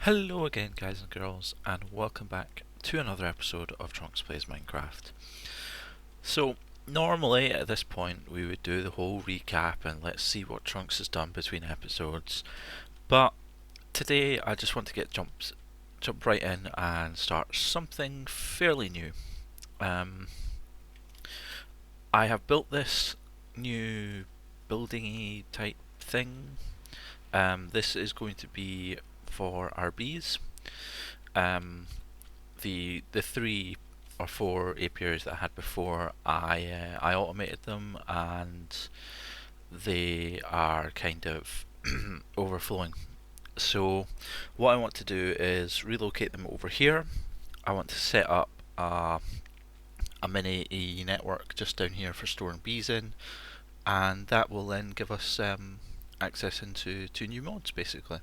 Hello again, guys and girls, and welcome back to another episode of Trunks Plays Minecraft. So, normally at this point we would do the whole recap and let's see what Trunks has done between episodes, but today I just want to jump right in and start something fairly new. I have built this new buildingy type thing. This is going to be for our bees. The 3 or 4 apiaries that I had before, I automated them, and they are kind of overflowing. So what I want to do is relocate them over here. I want to set up a mini network just down here for storing bees in, and that will then give us access into 2 new mods basically.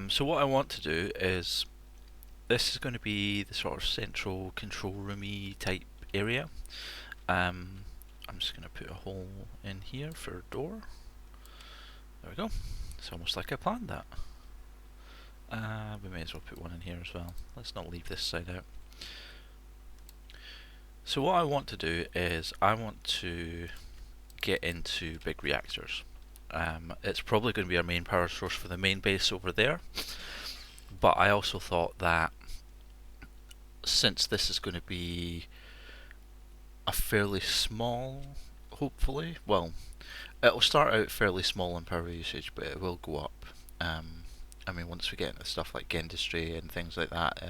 So what I want to do is, this is going to be the sort of central control roomy type area. I'm just going to put a hole in here for a door. There we go. It's almost like I planned that. We may as well put one in here as well. Let's not leave this side out. So what I want to do is I want to get into big reactors. It's probably going to be our main power source for the main base over there, but I also thought that since this is going to be a fairly small, hopefully, well, it'll start out fairly small in power usage, but it will go up. I mean, once we get into stuff like industry and things like that,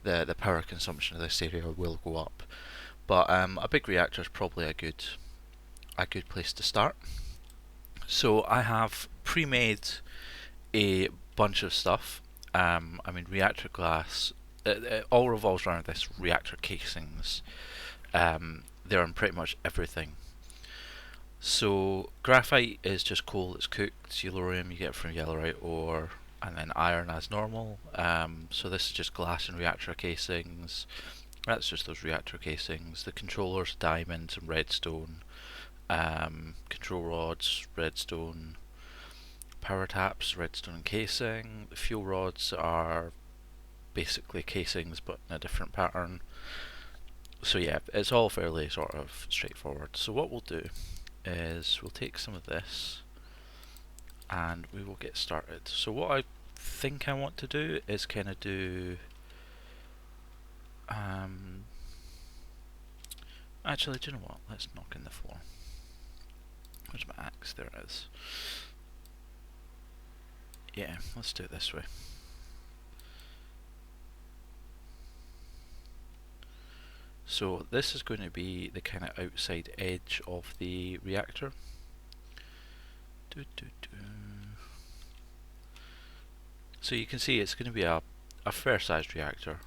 the power consumption of this area will go up. But a big reactor is probably a good place to start. So I have pre-made a bunch of stuff. I mean, reactor glass. It all revolves around this reactor casings. They're on pretty much everything. So graphite is just coal that's cooked. Tellurium you get from yellowite ore, and then iron as normal. So this is just glass and reactor casings. That's just those reactor casings. The controllers, diamonds and redstone. Control rods, redstone. Power taps, redstone casing. The fuel rods are basically casings but in a different pattern. So yeah, it's all fairly sort of straightforward. So what we'll do is we'll take some of this and we will get started. So what I think I want to do is kind of do actually, do you know what, let's knock in the floor. Where's my axe? There it is. Yeah, let's do it this way. So this is going to be the kind of outside edge of the reactor. So you can see it's going to be a fair sized reactor.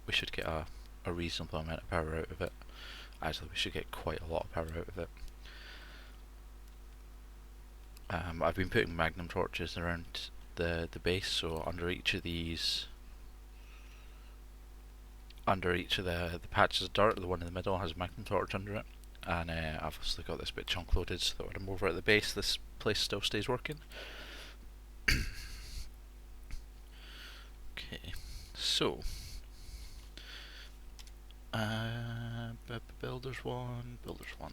We should get a reasonable amount of power out of it. Actually, we should get quite a lot of power out of it. I've been putting magnum torches around the base, so under each of these, under each of the patches of dirt, the one in the middle has a magnum torch under it, and I've obviously got this bit chunk loaded so that when I'm over at the base this place still stays working. Okay, so builders one,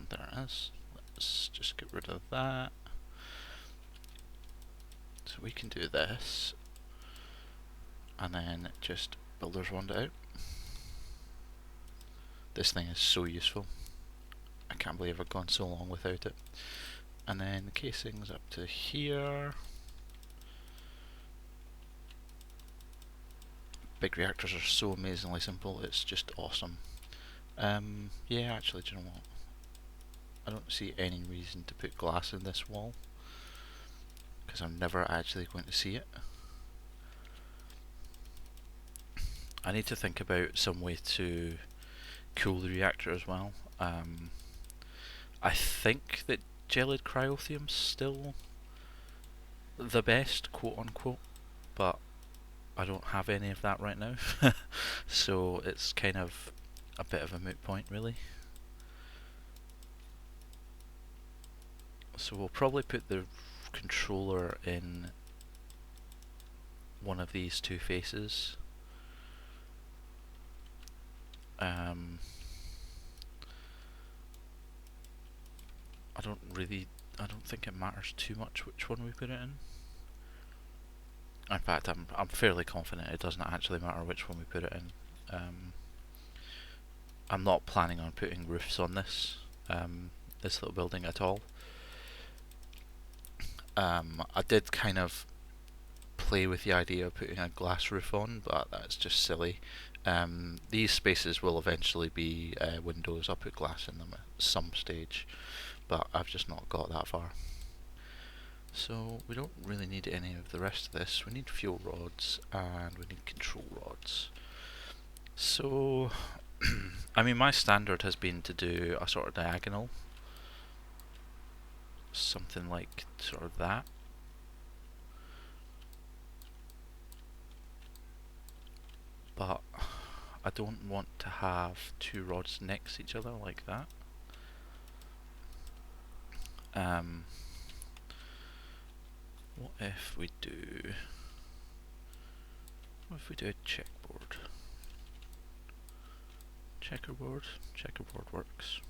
there it is. Let's just get rid of that. So we can do this, and then just builders one it out. This thing is so useful. I can't believe I've gone so long without it. And then the casings up to here. Big reactors are so amazingly simple, it's just awesome. Yeah, actually, do you know what? I don't see any reason to put glass in this wall, because I'm never actually going to see it. I need to think about some way to cool the reactor as well. I think that gelid cryothium's still the best, quote unquote, but I don't have any of that right now. So it's kind of a bit of a moot point, really. So we'll probably put the controller in one of these two faces. I don't think it matters too much which one we put it in. In fact, I'm fairly confident it doesn't actually matter which one we put it in. I'm not planning on putting roofs on this little building at all. I did kind of play with the idea of putting a glass roof on, but that's just silly. These spaces will eventually be windows. I'll put glass in them at some stage, but I've just not got that far. So we don't really need any of the rest of this. We need fuel rods and we need control rods. So, I mean, my standard has been to do a sort of diagonal, something like sort of that. But I don't want to have two rods next to each other like that. What if we do a checkboard? Checkerboard works.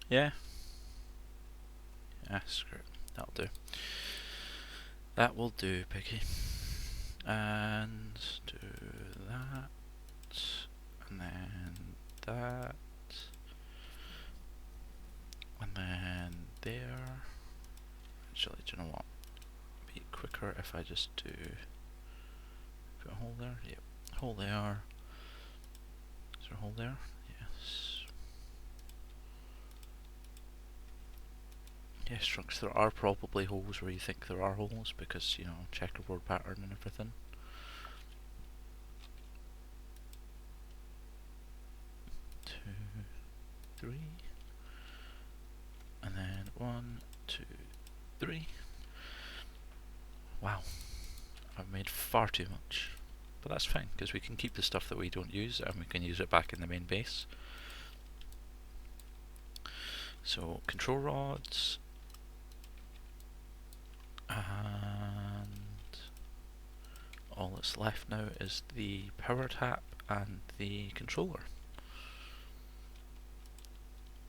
Yeah, screw it. That'll do. That will do, Piggy. And do that, and then that, and then there. Actually, do you know what? Be quicker if I just do put a hole there. Yep, hole there. Is there a hole there? Yes. Yes, Trunks, there are probably holes where you think there are holes because, you know, checkerboard pattern and everything. Two, three. And then 1, 2, 3. Wow. I've made far too much. But that's fine, because we can keep the stuff that we don't use and we can use it back in the main base. So, control rods. And all that's left now is the power tap and the controller.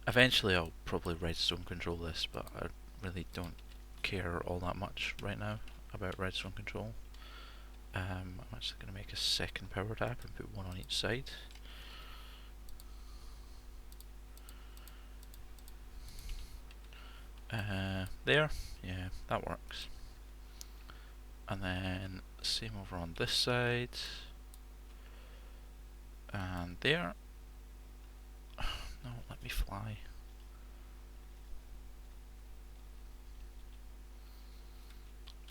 Eventually I'll probably redstone control this, but I really don't care all that much right now about redstone control. I'm actually going to make a second power tap and put one on each side. There, yeah, that works. And then same over on this side. And there. No, let me fly.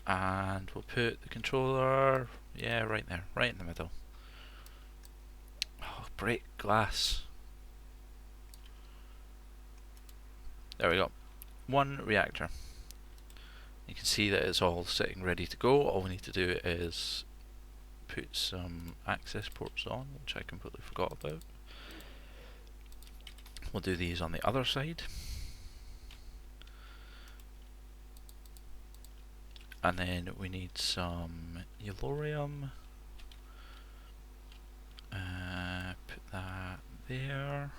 And we'll put the controller, yeah, right there, right in the middle. Oh, break glass. There we go. One reactor. You can see that it's all sitting ready to go. All we need to do is put some access ports on, which I completely forgot about. We'll do these on the other side. And then we need some yellorium. Put that there.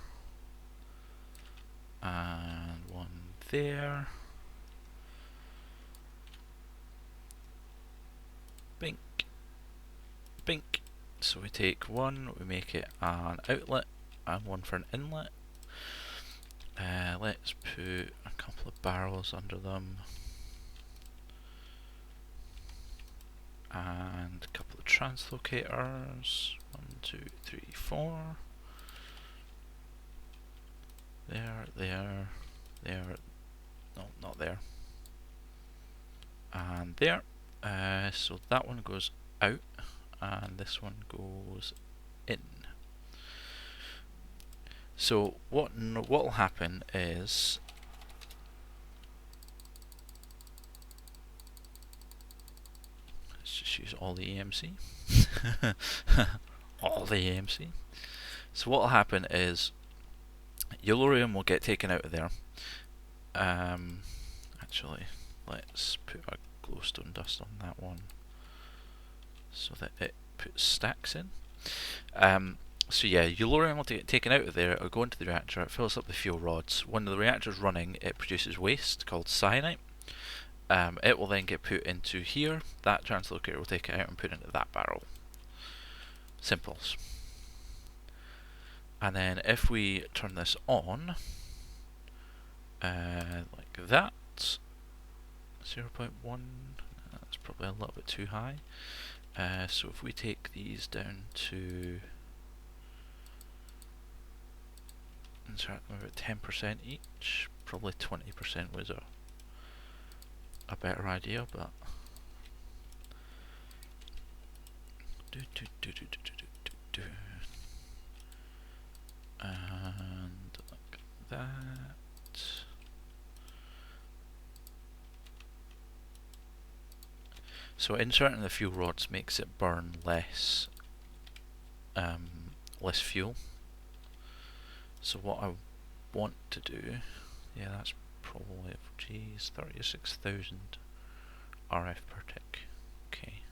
And one there. Bink. Bink. So we take one, we make it an outlet and one for an inlet. Let's put a couple of barrels under them. And a couple of translocators. 1, 2, 3, 4. There. No, not there. And there. So that one goes out, and this one goes in. So what'll happen is let's just use all the EMC. All the EMC. So what'll happen is yellorium will get taken out of there, Actually, let's put a glowstone dust on that one so that it puts stacks in. So yeah, uranium will get taken out of there, it'll go into the reactor, it fills up the fuel rods. When the reactor's running, it produces waste called cyanite. It will then get put into here, that translocator will take it out and put it into that barrel. Simples. And then if we turn this on, like that, 0.1, that's probably a little bit too high. So if we take these down to insert them about 10% each, probably 20% was a better idea, but and like that. So inserting the fuel rods makes it burn less fuel. So what I want to do, yeah, that's probably, geez, 36,000 RF per tick. Okay.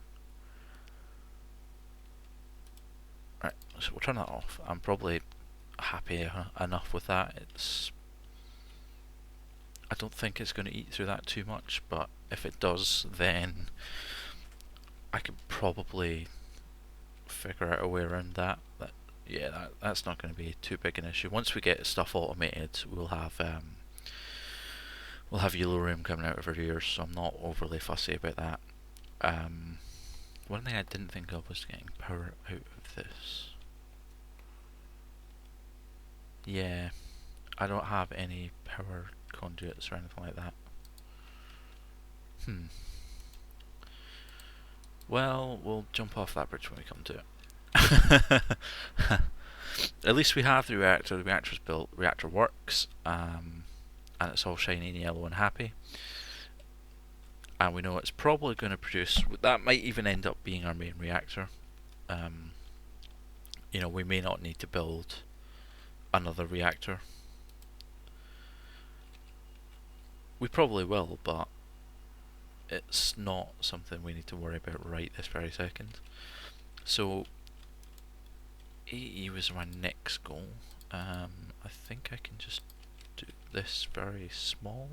Right, so we'll turn that off. I'm probably happy enough with that. I don't think it's going to eat through that too much, but if it does, then I could probably figure out a way around that. That's not going to be too big an issue. Once we get stuff automated, we'll have Yellowroom coming out of our ears, so I'm not overly fussy about that. One thing I didn't think of was getting power out of this. Yeah, I don't have any power conduits or anything like that. Well, we'll jump off that bridge when we come to it. At least we have the reactor. The reactor's built. The reactor works, and it's all shiny and yellow and happy. And we know it's probably going to produce. That might even end up being our main reactor. You know, we may not need to build another reactor. We probably will, but it's not something we need to worry about right this very second. So 80 was my next goal. I think I can just do this very small.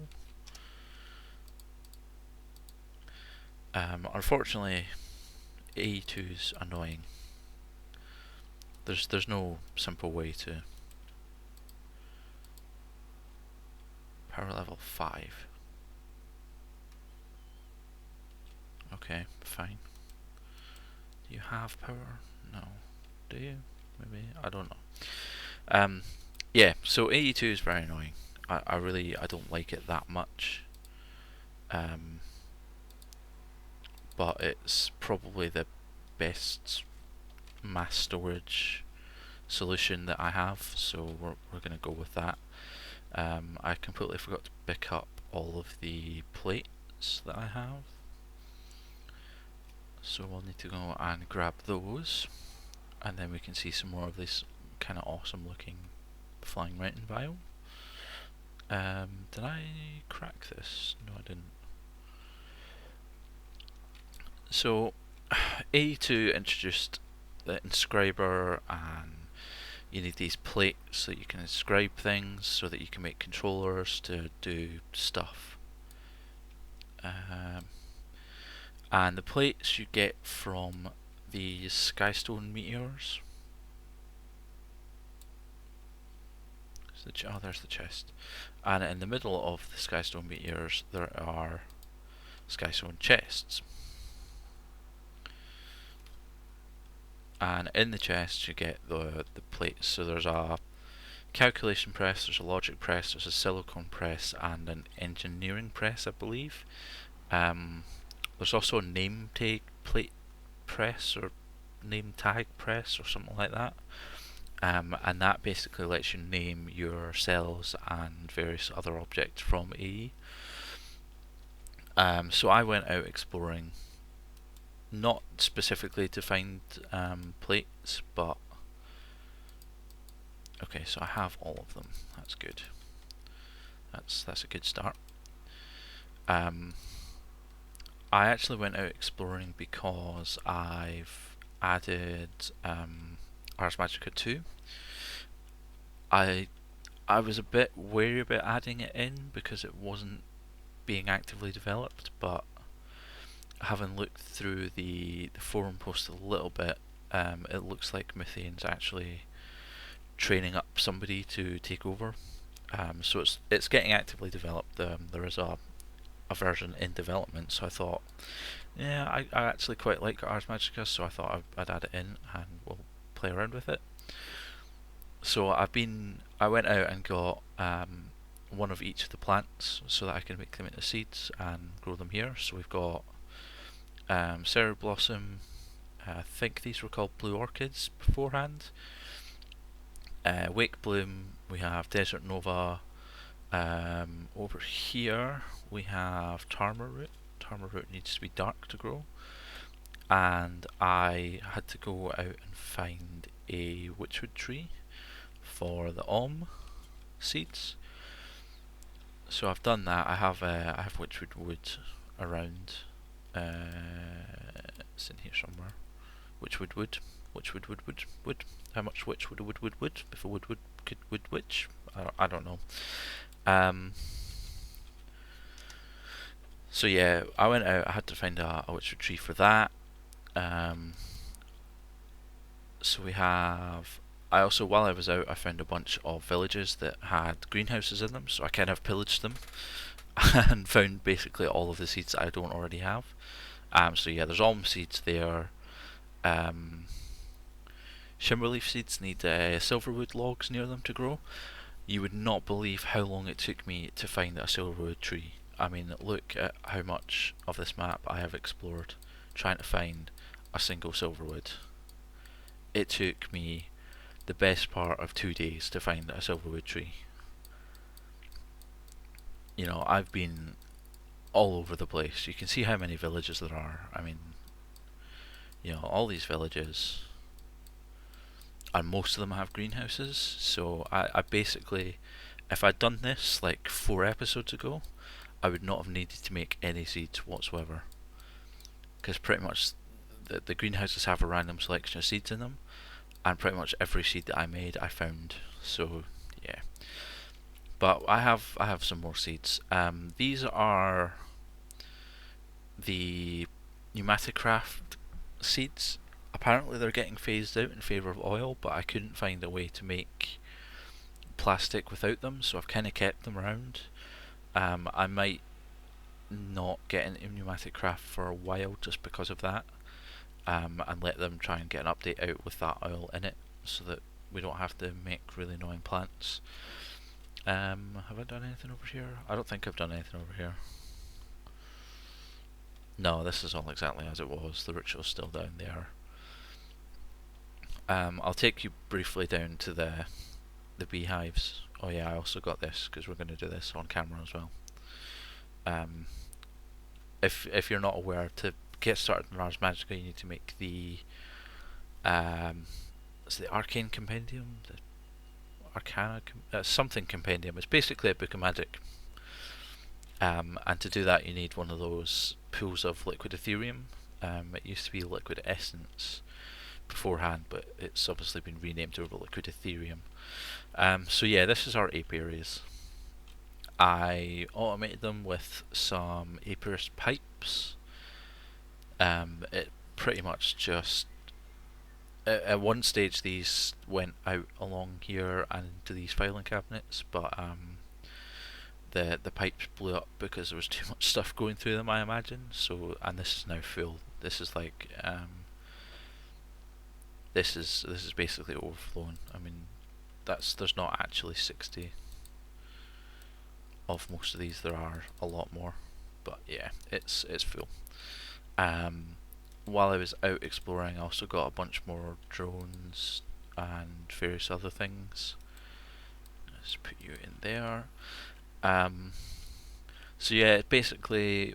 Unfortunately, 82's annoying. There's no simple way to power level 5. Okay, fine. Do you have power? No. Do you? Maybe? I don't know. Yeah, so 82 is very annoying. I don't like it that much. But it's probably the best mass storage solution that I have, so we're going to go with that. I completely forgot to pick up all of the plates that I have, so we'll need to go and grab those, and then we can see some more of this kind of awesome looking flying mountain biome. Did I crack this? No, I didn't. So 82 introduced the inscriber, and you need these plates so you can inscribe things, so that you can make controllers to do stuff. And the plates you get from these skystone meteors. Oh, there's the chest. And in the middle of the skystone meteors there are skystone chests. And in the chests you get the plates. So there's a calculation press, there's a logic press, there's a silicon press, and an engineering press, I believe. There's also a name tag plate press, or name tag press, or something like that. And that basically lets you name your cells and various other objects from AE. So I went out exploring, not specifically to find plates, but okay, so I have all of them, that's good. That's a good start. Um, I actually went out exploring because I've added Ars Magica 2. I I was a bit wary about adding it in because it wasn't being actively developed, but having looked through the forum post a little bit, it looks like Mythian's actually training up somebody to take over. So it's getting actively developed. There is a version in development, so I thought, yeah, I actually quite like Ars Magica, so I thought I'd add it in and we'll play around with it. So I went out and got one of each of the plants so that I can make them into seeds and grow them here. So we've got Cereal Blossom. I think these were called Blue Orchids beforehand. Wake Bloom. We have Desert Nova. Over here we have Tarmor Root. Tarmor Root needs to be dark to grow. And I had to go out and find a Witchwood tree for the seeds. So I've done that. I have Witchwood wood around. It's in here somewhere. Witchwood wood. Wood. How much Witchwood wood before wood could wood witch? I don't know. So yeah, I went out. I had to find a Witchwood tree for that. So we have. I also, while I was out, I found a bunch of villages that had greenhouses in them. So I kind of pillaged them and found basically all of the seeds that I don't already have. So yeah, there's almond seeds there. Shimmerleaf seeds need silverwood logs near them to grow. You would not believe how long it took me to find a silverwood tree. I mean, look at how much of this map I have explored trying to find a single silverwood. It took me the best part of 2 days to find a silverwood tree. You know, I've been all over the place. You can see how many villages there are. I mean, you know, all these villages, and most of them have greenhouses. So I basically, if I'd done this like 4 episodes ago, I would not have needed to make any seeds whatsoever, because pretty much the greenhouses have a random selection of seeds in them, and pretty much every seed that I made I found. So yeah, but I have some more seeds. These are the Pneumaticraft seeds. Apparently they're getting phased out in favour of oil, but I couldn't find a way to make plastic without them, so I've kind of kept them around. I might not get into Pneumaticraft for a while just because of that, and let them try and get an update out with that oil in it, so that we don't have to make really annoying plants. Have I done anything over here? I don't think I've done anything over here. No, this is all exactly as it was. The ritual's still down there. I'll take you briefly down to the beehives. Oh yeah, I also got this because we're going to do this on camera as well. If you're not aware, to get started in Ars Magica, you need to make the it's the Arcane Compendium, the Arcana something compendium. It's basically a book of magic. And to do that, you need one of those pools of liquid Ethereum. It used to be liquid essence beforehand, but it's obviously been renamed over liquid Ethereum. So yeah, this is our apiaries. I automated them with some apiarist pipes. It pretty much just at one stage these went out along here and into these filing cabinets, but the pipes blew up because there was too much stuff going through them, I imagine. So, and this is now full. This is like this is basically overflowing. I mean, there's not actually 60 of most of these. There are a lot more, but yeah, it's full. While I was out exploring, I also got a bunch more drones and various other things. Let's put you in there. So yeah, basically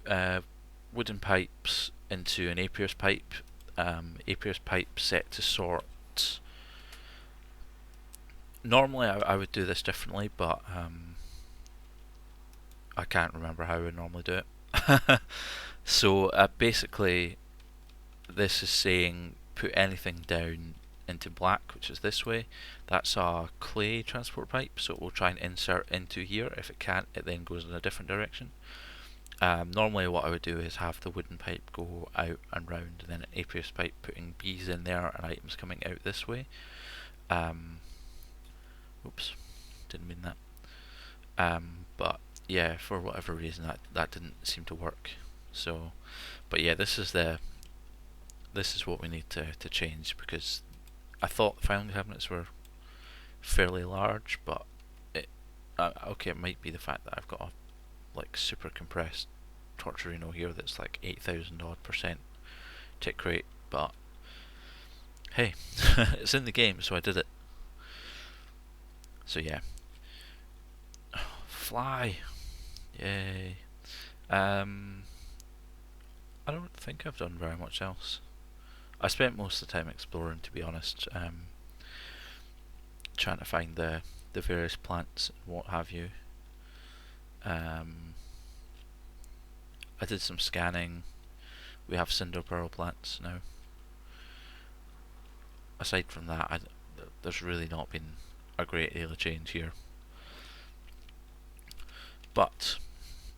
wooden pipes into an apiarist pipe. Apiarist pipe set to sort. Normally I would do this differently, but I can't remember how we normally do it. So basically, this is saying put anything down into black, which is this way. That's a clay transport pipe, so it will try and insert into here. If it can't, it then goes in a different direction. Normally what I would do is have the wooden pipe go out and round, and then an aqueous pipe putting bees in there and items coming out this way. Oops, didn't mean that. But yeah, for whatever reason that didn't seem to work. So, but yeah, this is what we need to change, because I thought the filing cabinets were fairly large, but okay, it might be the fact that I've got a like super compressed Torturino here that's like 8,000 odd % tick rate, but hey, it's in the game, so I did it. So yeah, fly, yay. I don't think I've done very much else. I spent most of the time exploring, to be honest, trying to find the various plants and what have you. I did some scanning. We have cinder pearl plants now. Aside from that, there's really not been a great deal of change here. But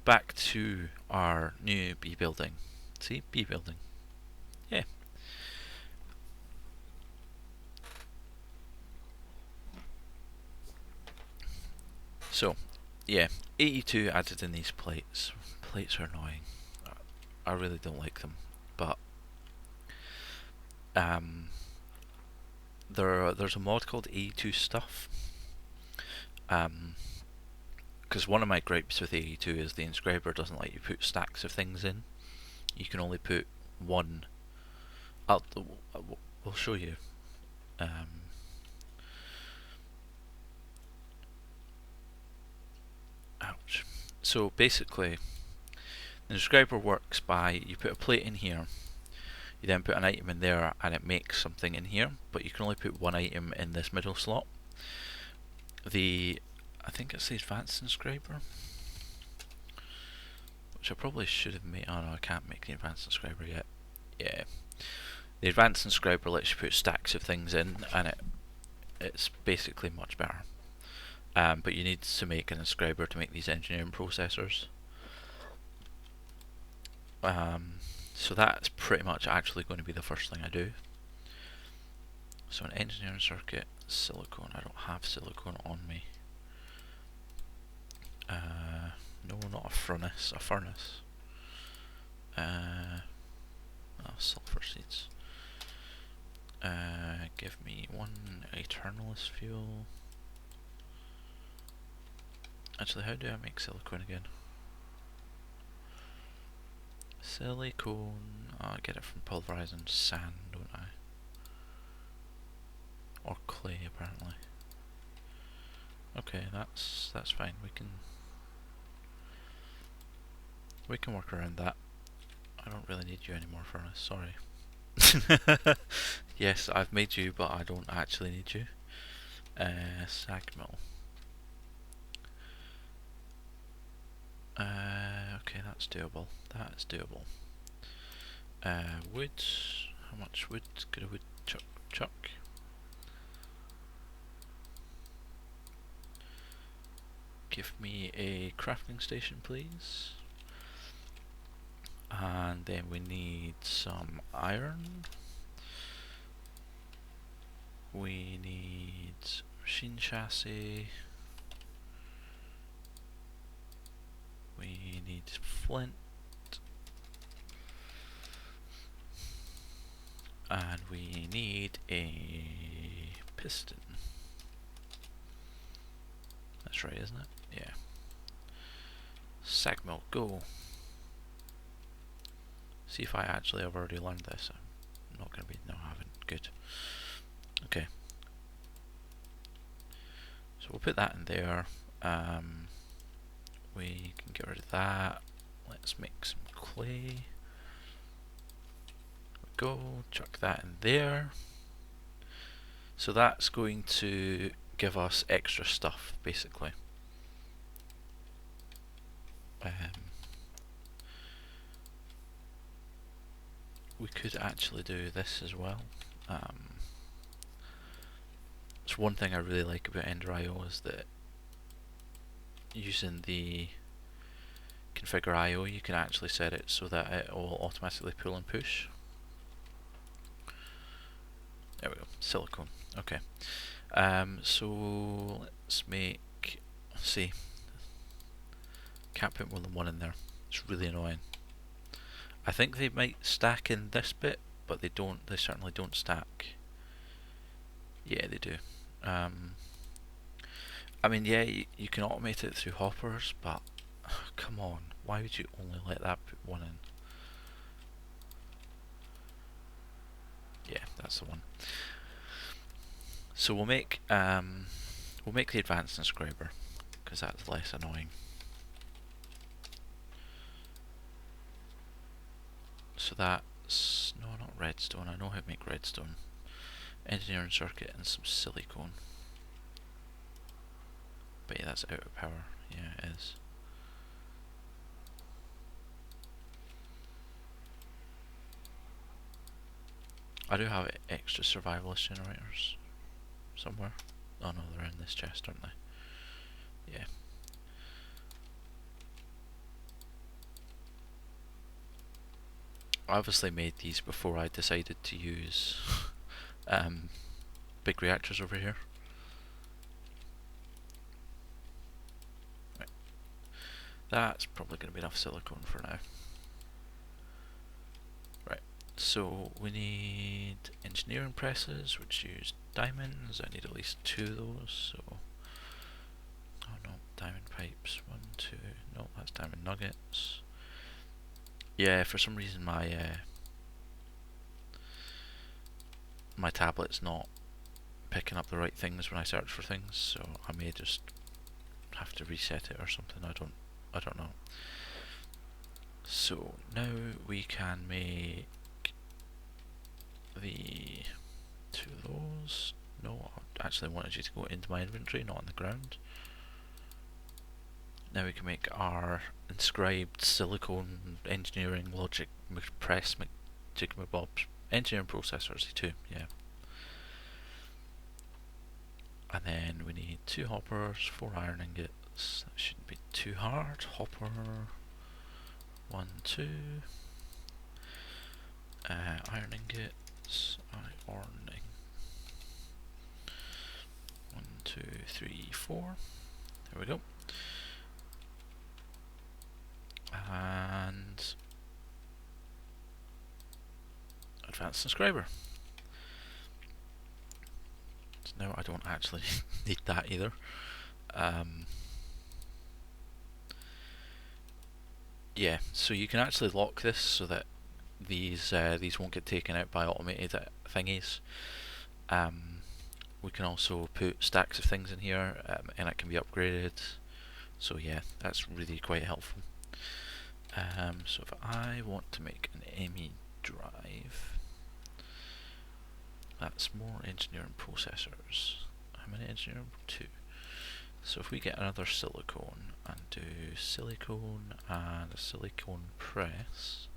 back to our new bee building. See, bee building. Yeah. So, yeah, 82 added in these plates. Plates are annoying. I really don't like them, but there's a mod called 82 stuff. Because one of my gripes with 82 is the inscriber doesn't let you put stacks of things in. You can only put one. We'll show you. Ouch. So basically, the inscriber works by you put a plate in here, you then put an item in there, and it makes something in here, but you can only put one item in this middle slot. I think it's the advanced inscriber, which I probably should have made. Oh no, I can't make the advanced inscriber yet. Yeah, the advanced inscriber lets you put stacks of things in, and it's basically much better. But you need to make an inscriber to make these engineering processors. So that's pretty much actually going to be the first thing I do. So an engineering circuit, silicone. I don't have silicone on me. No, not a furnace. A furnace. Sulfur seeds. Give me one Eternalist fuel. Actually, how do I make silicone again? Silicone. I get it from pulverizing sand, don't I? Or clay, apparently. Okay, that's fine. We can work around that. I don't really need you anymore, furnace. Sorry. Yes, I've made you, but I don't actually need you. Sag mill. Okay, that's doable. That's doable. Wood. How much wood could a wood chuck? Give me a crafting station, please. And then we need some iron. We need machine chassis. We need flint. And we need a piston. That's right, isn't it? Yeah. Sag mill, go. See if I actually have already learned this. I'm not going to be. No, I haven't. Good. Okay. So we'll put that in there. We can get rid of that. Let's make some clay. Go, chuck that in there. So that's going to give us extra stuff, basically. we could actually do this as well. It's one thing I really like about Ender.io is that using the configure IO you can actually set it so that it will automatically pull and push. There we go, silicone. Okay. So let's make, see, can't put more than one in there. It's really annoying. I think they might stack in this bit, but they don't. They certainly don't stack. Yeah, they do. I mean, yeah, you can automate it through hoppers, but come on, why would you only let that put one in? Yeah, that's the one. So we'll make the advanced inscriber because that's less annoying. So that's no, not redstone. I know how to make redstone. Engineering circuit and some silicone. But yeah, that's out of power. Yeah, it is. I do have extra survivalist generators somewhere. Oh no, they're in this chest, aren't they? Yeah. I obviously made these before I decided to use big reactors over here. Right. That's probably going to be enough silicone for now. Right, so we need engineering presses, which use diamonds. I need at least 2 of those, so... Oh no, diamond pipes. 1, 2... No, that's diamond nuggets. Yeah, for some reason my tablet's not picking up the right things when I search for things, so I may just have to reset it or something. I don't know. So now we can make the 2 of those. No, I actually wanted you to go into my inventory, not on the ground. Now we can make our inscribed silicone engineering logic press jigabobs engineering processors too, yeah. And then we need 2 hoppers, 4 iron ingots. That shouldn't be too hard. Hopper 1, 2. Iron ingots. Ironing. 1, 2, 3, 4. There we go. And advanced inscriber. So now I don't actually need that either. Yeah, so you can actually lock this so that these won't get taken out by automated thingies. We can also put stacks of things in here, and it can be upgraded. So yeah, that's really quite helpful. So if I want to make an ME drive, that's more engineering processors. How many engineering? 2. So if we get another silicone and do silicone and a silicone press,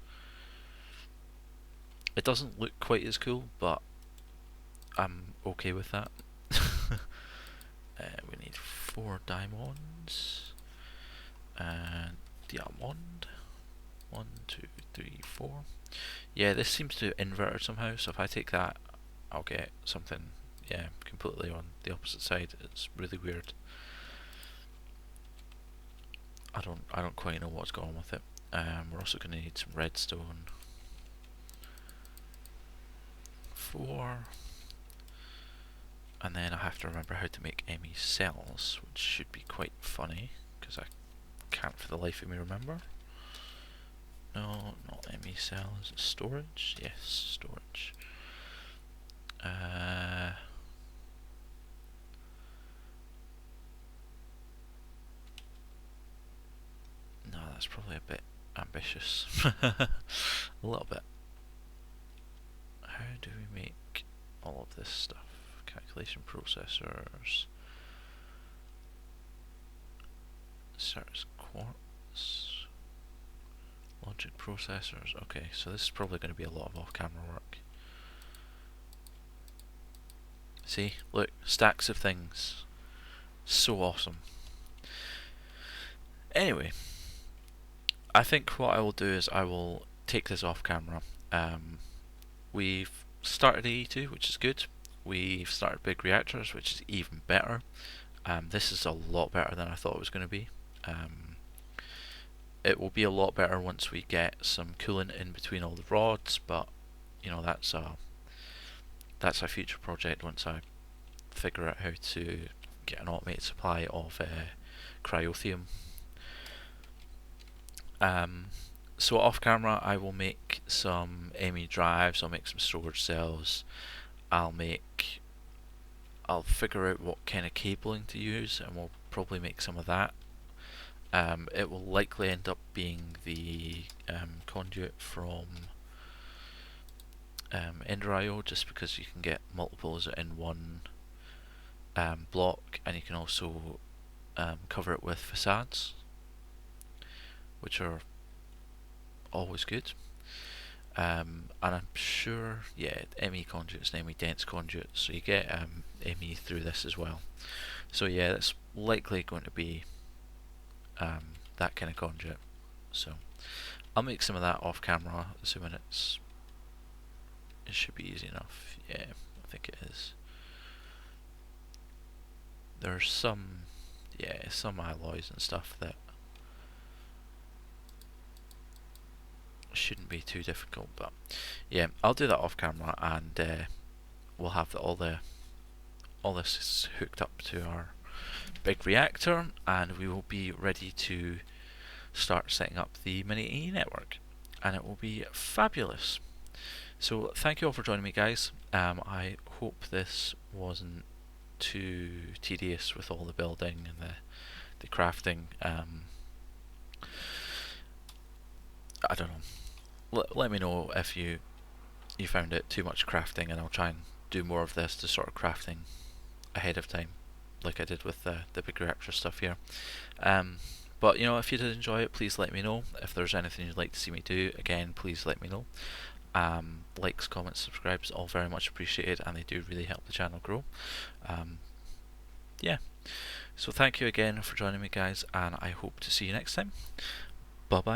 it doesn't look quite as cool, but I'm okay with that. We need 4 diamonds and diamond. 1, 2, 3, 4. Yeah, this seems to invert it somehow, so if I take that, I'll get something, yeah, completely on the opposite side. It's really weird. I don't quite know what's going on with it. We're also going to need some redstone. 4. And then I have to remember how to make ME cells, which should be quite funny, because I can't for the life of me remember. No, not ME cells. Storage? Yes, storage. No, that's probably a bit ambitious. A little bit. How do we make all of this stuff? Calculation processors. Certs quartz. 400 processors. Okay, so this is probably going to be a lot of off-camera work. See, look, stacks of things. So awesome. Anyway, I think what I will do is I will take this off camera. We've started AE2, which is good. We've started big reactors, which is even better. This is a lot better than I thought it was going to be. It will be a lot better once we get some coolant in between all the rods, but you know, that's a future project once I figure out how to get an automated supply of cryothium. So off camera I will make some ME drives, I'll make some storage cells, I'll figure out what kind of cabling to use, and we'll probably make some of that. It will likely end up being the conduit from Ender.io, just because you can get multiples in one block, and you can also cover it with facades, which are always good. And I'm sure, yeah, ME conduits and ME dense conduits, so you get ME through this as well. So yeah, that's likely going to be that kind of conduit. So I'll make some of that off camera, assuming it should be easy enough. Yeah, I think it is. There's some alloys and stuff that shouldn't be too difficult, but yeah, I'll do that off camera, and we'll have all this is hooked up to our big reactor, and we will be ready to start setting up the mini AE network, and it will be fabulous. So thank you all for joining me, guys. I hope this wasn't too tedious with all the building and the crafting. I don't know. Let me know if you found it too much crafting, and I'll try and do more of this to sort of crafting ahead of time, like I did with the big reactor stuff here. But you know, if you did enjoy it, please let me know. If there's anything you'd like to see me do, again, please let me know. Likes, comments, subscribes, all very much appreciated, and they do really help the channel grow. Yeah, so thank you again for joining me, guys, and I hope to see you next time. Bye bye.